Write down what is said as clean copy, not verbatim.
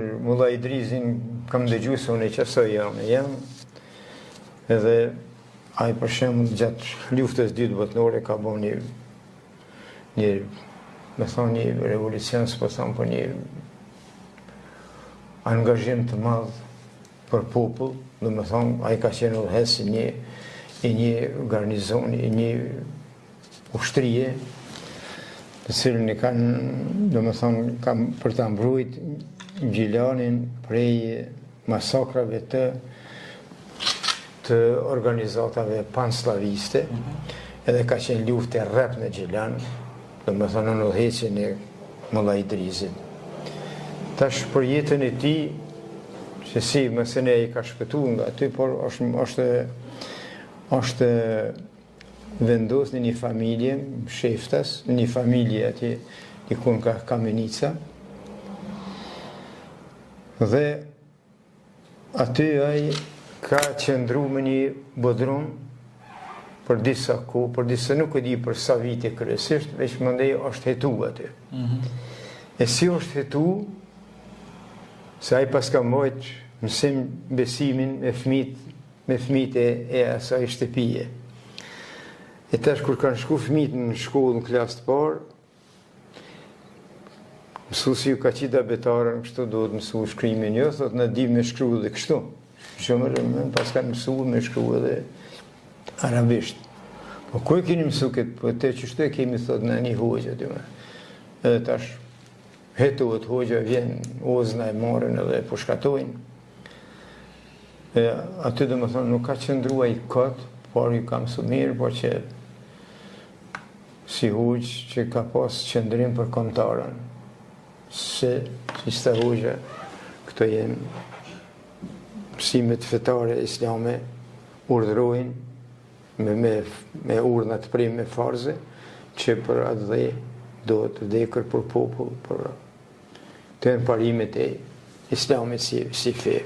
Mulla Idrizin kam dëgju se unë e qasoj jam, edhe ai për shembull gjatë luftës dytë botërore ka bën një revolucion, s'po them, po një angazhim të madh për popull, domethënë ai ka qenë udhëheqës i një garnizoni, i një ushtrie, të cilën i kanë, domethënë, për ta mbrojtur Gjilanin prej masakrave të organizatave panslaviste, edhe ka qenë luftë rrep në Gjilan, domethënë në udhëheqjen e Mulla Idrizit. Tash për jetën e tij, se si mëse ne i ka shpëtuar nga aty, por është vendosur në një familje sheftas, në një familje atje diku nga Kamenica. Dhe aty ai ka qëndru me një bodrum për disa kohë, për disa nuk e di për sa vite kryesisht, veç mandej është hetu aty. E si është hetu, se ai pas ka mbajt mësim besimin me fëmijët e asaj shtëpie. E tash kur kanë shku fëmijët në shkollë në klasë të parë, mësuesi ju ka qita betarën, kështu do të mësu shkrimin jo, thot në di me shkru dhe kështu. Shumë pas kanë mësu me shkru edhe arabisht. Po ku e keni mësu këtë, po te qështu e kemi thot në një hoxha, edhe tash hetohet hoxha, vjen ozna e marrin edhe po shkatojnë. Aty dhe më thonë nuk ka qëndrua i këtë, por ju ka mësu mirë, por që si hoxh që ka pas qëndrim për kontarën. Se sta hoxha, këto jenë mësimet fetare islame, urdhërojnë me urdhnat prim me farze, që për atë dhe do të vdekër për popull, për të në parimet e islamit si fe.